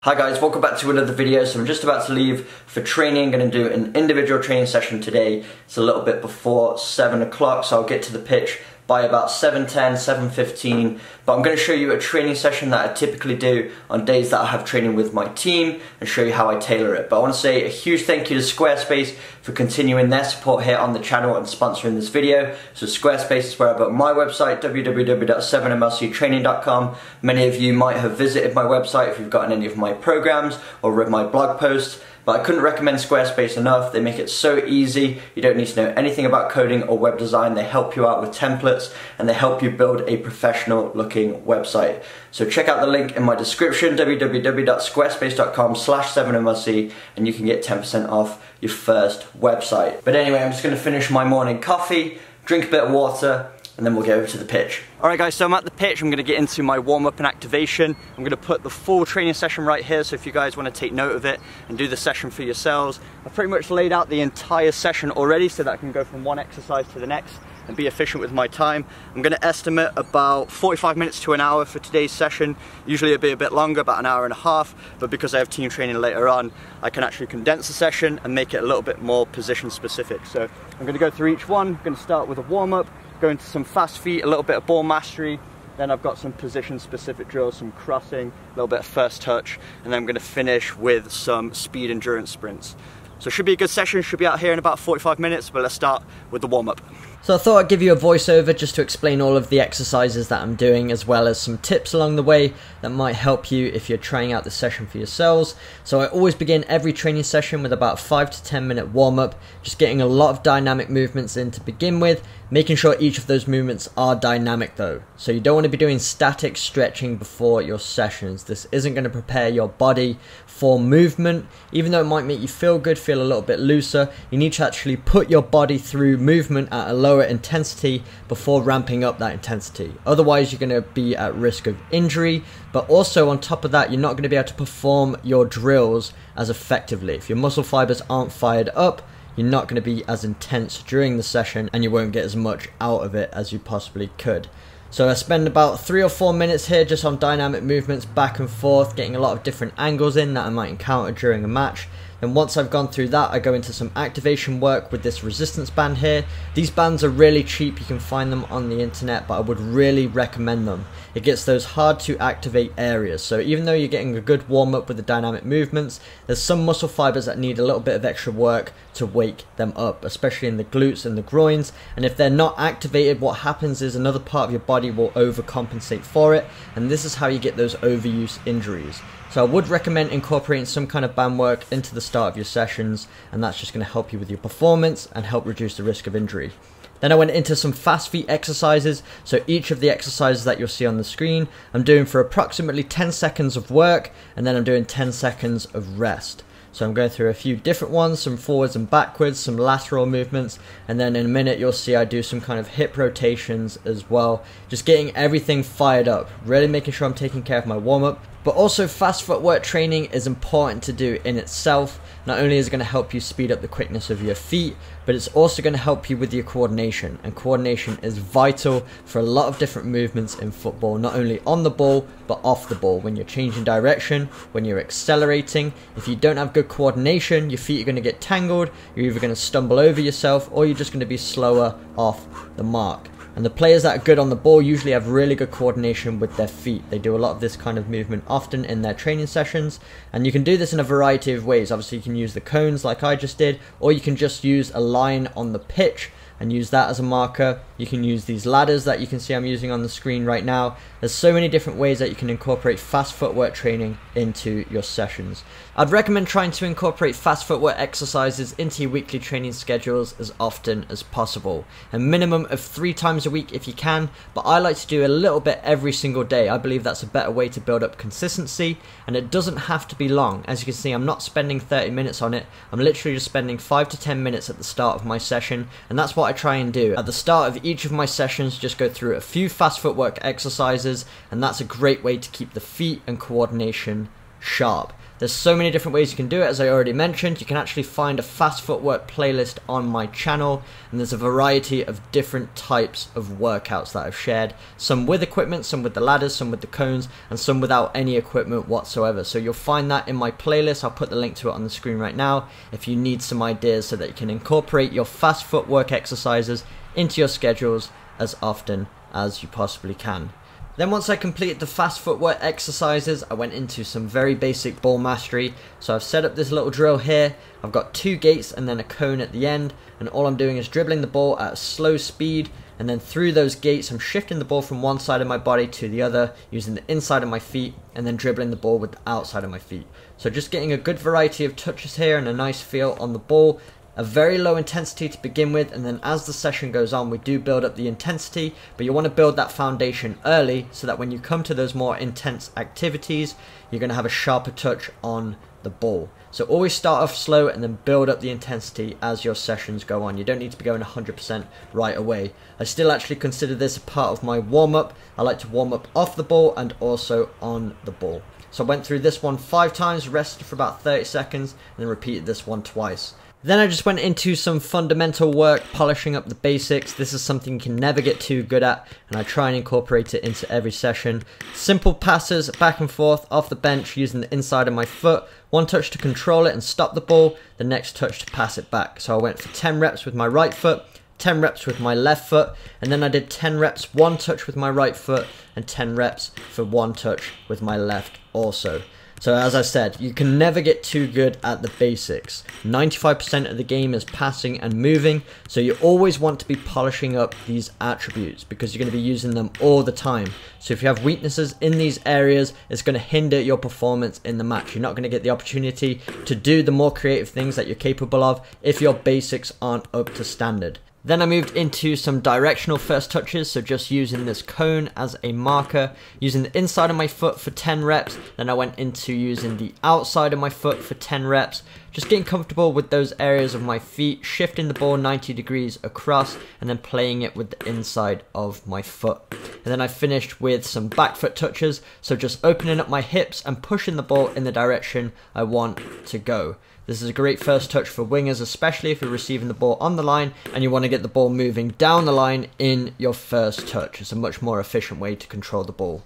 Hi guys, welcome back to another video. So I'm just about to leave for training. I'm going to do an individual training session today. It's a little bit before 7 o'clock, so I'll get to the pitch by about 7:10, 7:15. But I'm going to show you a training session that I typically do on days that I have training with my team and show you how I tailor it. But I want to say a huge thank you to Squarespace for continuing their support here on the channel and sponsoring this video. So Squarespace is where I built my website, www.7mlctraining.com. Many of you might have visited my website if you've gotten any of my programs or read my blog posts. But I couldn't recommend Squarespace enough. They make it so easy. You don't need to know anything about coding or web design. They help you out with templates and they help you build a professional looking website. So check out the link in my description, www.squarespace.com/7mlc, and you can get 10% off your first website. But anyway, I'm just gonna finish my morning coffee, drink a bit of water, and then we'll get over to the pitch. Alright guys, so I'm at the pitch. I'm going to get into my warm-up and activation. I'm going to put the full training session right here, so if you guys want to take note of it and do the session for yourselves. I've pretty much laid out the entire session already so that I can go from one exercise to the next and be efficient with my time. I'm going to estimate about 45 minutes to an hour for today's session. Usually it'll be a bit longer, about an hour and a half, but because I have team training later on, I can actually condense the session and make it a little bit more position specific. So I'm going to go through each one. I'm going to start with a warm-up, go into some fast feet, a little bit of ball mastery, then I've got some position specific drills, some crossing, a little bit of first touch, and then I'm going to finish with some speed endurance sprints. So it should be a good session, should be out here in about 45 minutes, but let's start with the warm-up. So I thought I'd give you a voiceover just to explain all of the exercises that I'm doing, as well as some tips along the way that might help you if you're trying out the session for yourselves. So I always begin every training session with about a 5 to 10 minute warm-up, just getting a lot of dynamic movements in to begin with, making sure each of those movements are dynamic though. So you don't want to be doing static stretching before your sessions. This isn't going to prepare your body for movement. Even though it might make you feel good, feel a little bit looser, you need to actually put your body through movement at a lower intensity before ramping up that intensity. Otherwise you're going to be at risk of injury, but also on top of that you're not going to be able to perform your drills as effectively. If your muscle fibers aren't fired up, you're not going to be as intense during the session and you won't get as much out of it as you possibly could. So I spend about 3 or 4 minutes here just on dynamic movements back and forth, getting a lot of different angles in that I might encounter during a match. And once I've gone through that, I go into some activation work with this resistance band here. These bands are really cheap, you can find them on the internet, but I would really recommend them. It gets those hard to activate areas, so even though you're getting a good warm up with the dynamic movements, there's some muscle fibers that need a little bit of extra work to wake them up, especially in the glutes and the groins. And if they're not activated, what happens is another part of your body will overcompensate for it, and this is how you get those overuse injuries. So I would recommend incorporating some kind of band work into the start of your sessions, and that's just going to help you with your performance and help reduce the risk of injury. Then I went into some fast feet exercises. So each of the exercises that you'll see on the screen, I'm doing for approximately 10 seconds of work, and then I'm doing 10 seconds of rest. So I'm going through a few different ones, some forwards and backwards, some lateral movements, and then in a minute you'll see I do some kind of hip rotations as well. Just getting everything fired up, really making sure I'm taking care of my warm-up. But also fast footwork training is important to do in itself. Not only is it going to help you speed up the quickness of your feet, but it's also going to help you with your coordination. And coordination is vital for a lot of different movements in football, not only on the ball, but off the ball. When you're changing direction, when you're accelerating, if you don't have good coordination, your feet are going to get tangled, you're either going to stumble over yourself, or you're just going to be slower off the mark. And the players that are good on the ball usually have really good coordination with their feet. They do a lot of this kind of movement often in their training sessions. And you can do this in a variety of ways. Obviously you can use the cones like I just did, or you can just use a line on the pitch and use that as a marker. You can use these ladders that you can see I'm using on the screen right now. There's so many different ways that you can incorporate fast footwork training into your sessions. I'd recommend trying to incorporate fast footwork exercises into your weekly training schedules as often as possible. A minimum of 3 times a week if you can, but I like to do a little bit every single day. I believe that's a better way to build up consistency, and it doesn't have to be long. As you can see, I'm not spending 30 minutes on it. I'm literally just spending 5 to 10 minutes at the start of my session, and that's what I try and do. At the start of each of my sessions, just go through a few fast footwork exercises, and that's a great way to keep the feet and coordination sharp. There's so many different ways you can do it. As I already mentioned, you can actually find a fast footwork playlist on my channel, and there's a variety of different types of workouts that I've shared, some with equipment, some with the ladders, some with the cones, and some without any equipment whatsoever. So you'll find that in my playlist. I'll put the link to it on the screen right now if you need some ideas so that you can incorporate your fast footwork exercises into your schedules as often as you possibly can. Then once I completed the fast footwork exercises, I went into some very basic ball mastery. So I've set up this little drill here. I've got 2 gates and then a cone at the end, and all I'm doing is dribbling the ball at a slow speed, and then through those gates I'm shifting the ball from one side of my body to the other using the inside of my feet, and then dribbling the ball with the outside of my feet. So just getting a good variety of touches here and a nice feel on the ball. A very low intensity to begin with, and then as the session goes on we do build up the intensity, but you want to build that foundation early so that when you come to those more intense activities you're going to have a sharper touch on the ball. So always start off slow and then build up the intensity as your sessions go on. You don't need to be going 100% right away. I still actually consider this a part of my warm-up. I like to warm up off the ball and also on the ball. So I went through this one 5 times, rested for about 30 seconds, and then repeated this one twice. Then I just went into some fundamental work, polishing up the basics. This is something you can never get too good at, and I try and incorporate it into every session. Simple passes back and forth off the bench using the inside of my foot. 1 touch to control it and stop the ball, the next touch to pass it back. So I went for 10 reps with my right foot, 10 reps with my left foot, and then I did 10 reps 1 touch with my right foot and 10 reps for 1 touch with my left also. So as I said, you can never get too good at the basics. 95% of the game is passing and moving, so you always want to be polishing up these attributes because you're going to be using them all the time. So if you have weaknesses in these areas, it's going to hinder your performance in the match. You're not going to get the opportunity to do the more creative things that you're capable of if your basics aren't up to standard. Then I moved into some directional first touches, so just using this cone as a marker, using the inside of my foot for 10 reps, then I went into using the outside of my foot for 10 reps, just getting comfortable with those areas of my feet, shifting the ball 90 degrees across, and then playing it with the inside of my foot. And then I finished with some back foot touches, so just opening up my hips and pushing the ball in the direction I want to go. This is a great first touch for wingers, especially if you're receiving the ball on the line and you want to get the ball moving down the line in your first touch. It's a much more efficient way to control the ball.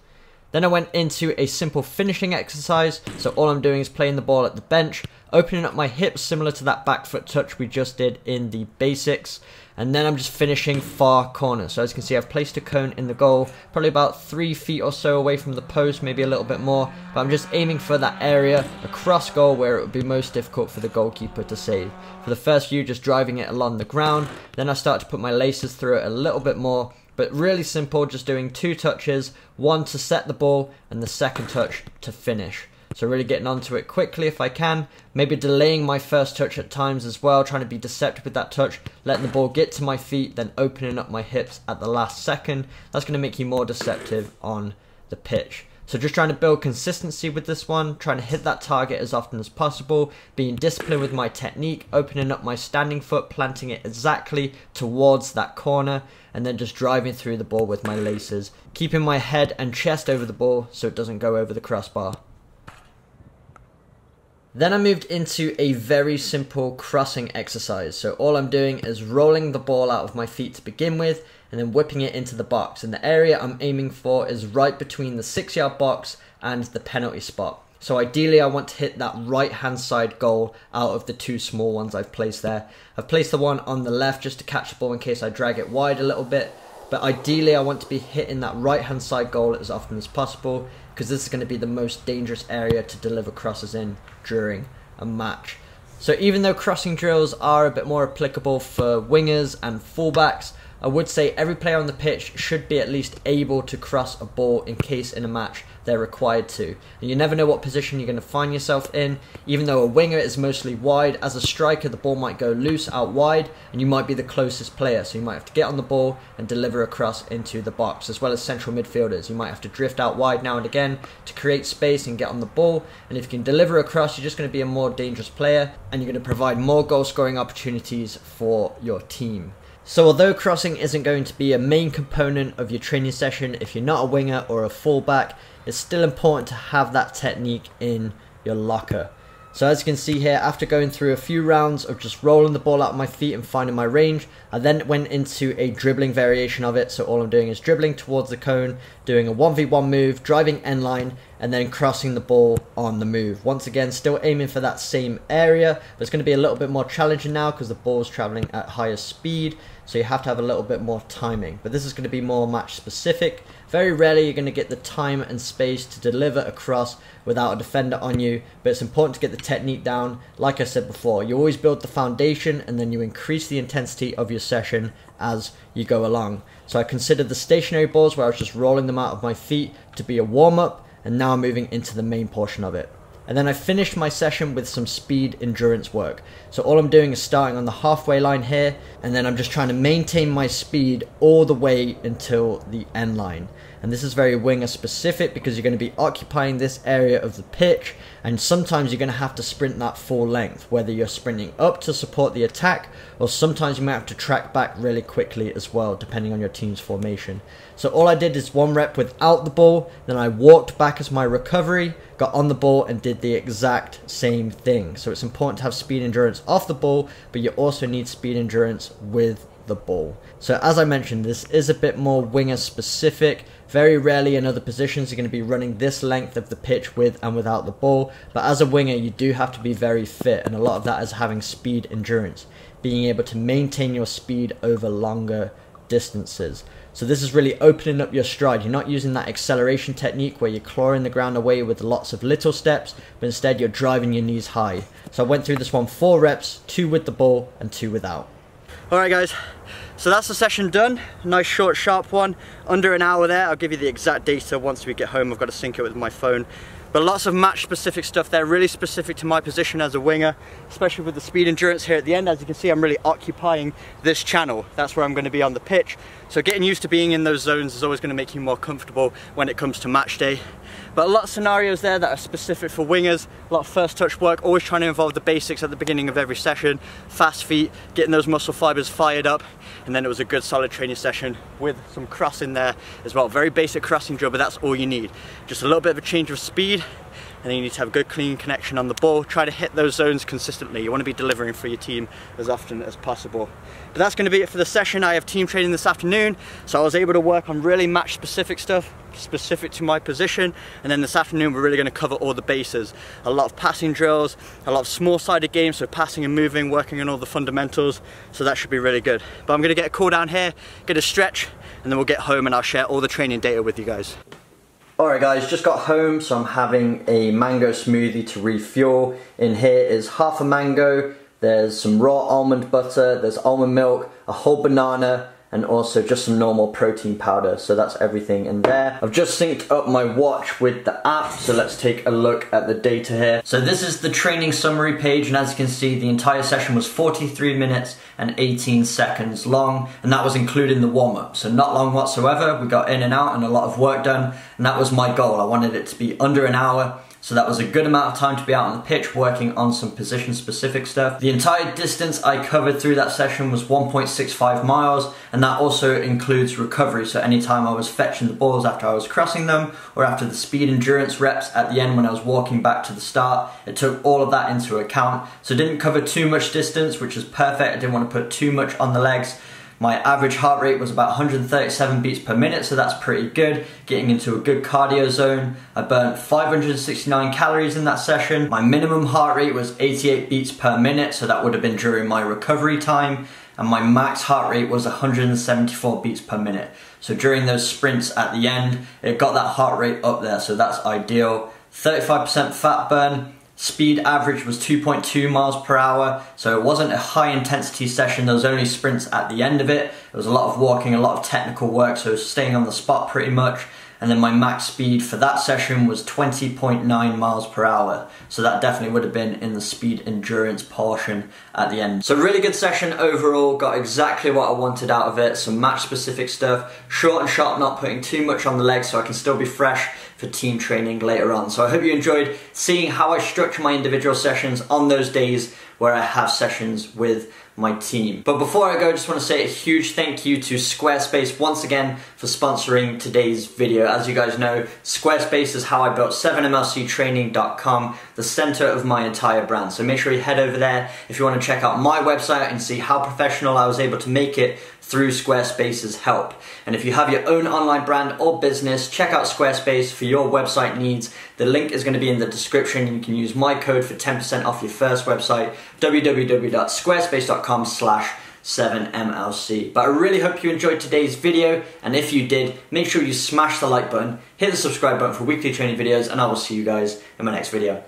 Then I went into a simple finishing exercise, so all I'm doing is playing the ball at the bench, opening up my hips similar to that back foot touch we just did in the basics, and then I'm just finishing far corner. So as you can see, I've placed a cone in the goal, probably about 3 feet or so away from the post, maybe a little bit more, but I'm just aiming for that area across goal where it would be most difficult for the goalkeeper to save. For the first view, just driving it along the ground, then I start to put my laces through it a little bit more, but really simple, just doing 2 touches, 1 to set the ball and the second touch to finish. So really getting onto it quickly if I can, maybe delaying my first touch at times as well, trying to be deceptive with that touch, letting the ball get to my feet, then opening up my hips at the last second. That's going to make you more deceptive on the pitch. So just trying to build consistency with this one, trying to hit that target as often as possible, being disciplined with my technique, opening up my standing foot, planting it exactly towards that corner, and then just driving through the ball with my laces, keeping my head and chest over the ball so it doesn't go over the crossbar. Then I moved into a very simple crossing exercise. So all I'm doing is rolling the ball out of my feet to begin with and then whipping it into the box. And the area I'm aiming for is right between the 6-yard box and the penalty spot. So ideally I want to hit that right hand side goal out of the 2 small ones I've placed there. I've placed the one on the left just to catch the ball in case I drag it wide a little bit. But ideally I want to be hitting that right hand side goal as often as possible, because this is going to be the most dangerous area to deliver crosses in during a match. So even though crossing drills are a bit more applicable for wingers and fullbacks, I would say every player on the pitch should be at least able to cross a ball in case in a match they're required to. And you never know what position you're going to find yourself in. Even though a winger is mostly wide, as a striker the ball might go loose out wide and you might be the closest player, so you might have to get on the ball and deliver a cross into the box, as well as central midfielders. You might have to drift out wide now and again to create space and get on the ball, and if you can deliver a cross you're just going to be a more dangerous player and you're going to provide more goal scoring opportunities for your team. So although crossing isn't going to be a main component of your training session if you're not a winger or a fullback, it's still important to have that technique in your locker. So as you can see here, after going through a few rounds of just rolling the ball out of my feet and finding my range, I then went into a dribbling variation of it. So all I'm doing is dribbling towards the cone, doing a 1v1 move, driving end line, and then crossing the ball on the move. Once again, still aiming for that same area, but it's going to be a little bit more challenging now because the ball is traveling at higher speed, so you have to have a little bit more timing. But this is going to be more match specific. Very rarely you're going to get the time and space to deliver a cross without a defender on you, but it's important to get the technique down. Like I said before, you always build the foundation and then you increase the intensity of your session as you go along. So I considered the stationary balls where I was just rolling them out of my feet to be a warm-up, and now I'm moving into the main portion of it. And then I finished my session with some speed endurance work. So all I'm doing is starting on the halfway line here, and then I'm just trying to maintain my speed all the way until the end line. And this is very winger specific because you're going to be occupying this area of the pitch, and sometimes you're going to have to sprint that full length, whether you're sprinting up to support the attack, or sometimes you might have to track back really quickly as well, depending on your team's formation. So all I did is 1 rep without the ball, then I walked back as my recovery, got on the ball and did the exact same thing. So it's important to have speed endurance off the ball, but you also need speed endurance with the ball. So as I mentioned, this is a bit more winger specific. Very rarely in other positions you're going to be running this length of the pitch with and without the ball, but as a winger you do have to be very fit, and a lot of that is having speed endurance, being able to maintain your speed over longer distances. So this is really opening up your stride. You're not using that acceleration technique where you're clawing the ground away with lots of little steps, but instead you're driving your knees high. So I went through this one 4 reps, 2 with the ball and 2 without. Alright guys, so that's the session done. Nice short sharp one, under an hour there. I'll give you the exact data once we get home. I've got to sync it with my phone. But lots of match specific stuff there, really specific to my position as a winger, especially with the speed endurance here at the end. As you can see, I'm really occupying this channel. That's where I'm going to be on the pitch. So getting used to being in those zones is always going to make you more comfortable when it comes to match day. But a lot of scenarios there that are specific for wingers, a lot of first touch work, always trying to involve the basics at the beginning of every session, fast feet, getting those muscle fibers fired up, and then it was a good solid training session with some crossing there as well. Very basic crossing drill, but that's all you need. Just a little bit of a change of speed, and then you need to have a good clean connection on the ball. Try to hit those zones consistently. You want to be delivering for your team as often as possible. But that's going to be it for the session. I have team training this afternoon, so I was able to work on really match specific stuff, specific to my position, and then this afternoon we're really going to cover all the bases. A lot of passing drills, a lot of small-sided games, so passing and moving, working on all the fundamentals, so that should be really good. But I'm going to get a cool down here, get a stretch, and then we'll get home and I'll share all the training data with you guys. Alright guys, just got home, so I'm having a mango smoothie to refuel. In here is half a mango, there's some raw almond butter, there's almond milk, a whole banana, and also just some normal protein powder. So that's everything in there. I've just synced up my watch with the app, so let's take a look at the data here. So this is the training summary page, and as you can see, the entire session was 43 minutes and 18 seconds long, and that was including the warm-up. So not long whatsoever. We got in and out and a lot of work done, and that was my goal. I wanted it to be under an hour. So that was a good amount of time to be out on the pitch working on some position specific stuff. The entire distance I covered through that session was 1.65 miles, and that also includes recovery. So anytime I was fetching the balls after I was crossing them, or after the speed endurance reps at the end when I was walking back to the start, it took all of that into account. So it didn't cover too much distance, which is perfect. I didn't want to put too much on the legs. My average heart rate was about 137 beats per minute, so that's pretty good, getting into a good cardio zone. I burnt 569 calories in that session. My minimum heart rate was 88 beats per minute, so that would have been during my recovery time. And my max heart rate was 174 beats per minute. So during those sprints at the end, it got that heart rate up there, so that's ideal. 35% fat burn. Speed average was 2.2 miles per hour, so it wasn't a high intensity session. There was only sprints at the end of it. There was a lot of walking, a lot of technical work, so staying on the spot pretty much. And then my max speed for that session was 20.9 miles per hour. So that definitely would have been in the speed endurance portion at the end. So really good session overall, got exactly what I wanted out of it. Some match specific stuff, short and sharp, not putting too much on the legs so I can still be fresh for team training later on. So I hope you enjoyed seeing how I structure my individual sessions on those days where I have sessions with my team. But before I go, I just want to say a huge thank you to Squarespace once again for sponsoring today's video. As you guys know, Squarespace is how I built 7mlctraining.com, the center of my entire brand. So make sure you head over there if you want to check out my website and see how professional I was able to make it through Squarespace's help. And if you have your own online brand or business, check out Squarespace for your website needs. The link is going to be in the description. You can use my code for 10% off your first website, www.squarespace.com/7mlc. But I really hope you enjoyed today's video, and if you did, make sure you smash the like button, hit the subscribe button for weekly training videos, and I will see you guys in my next video.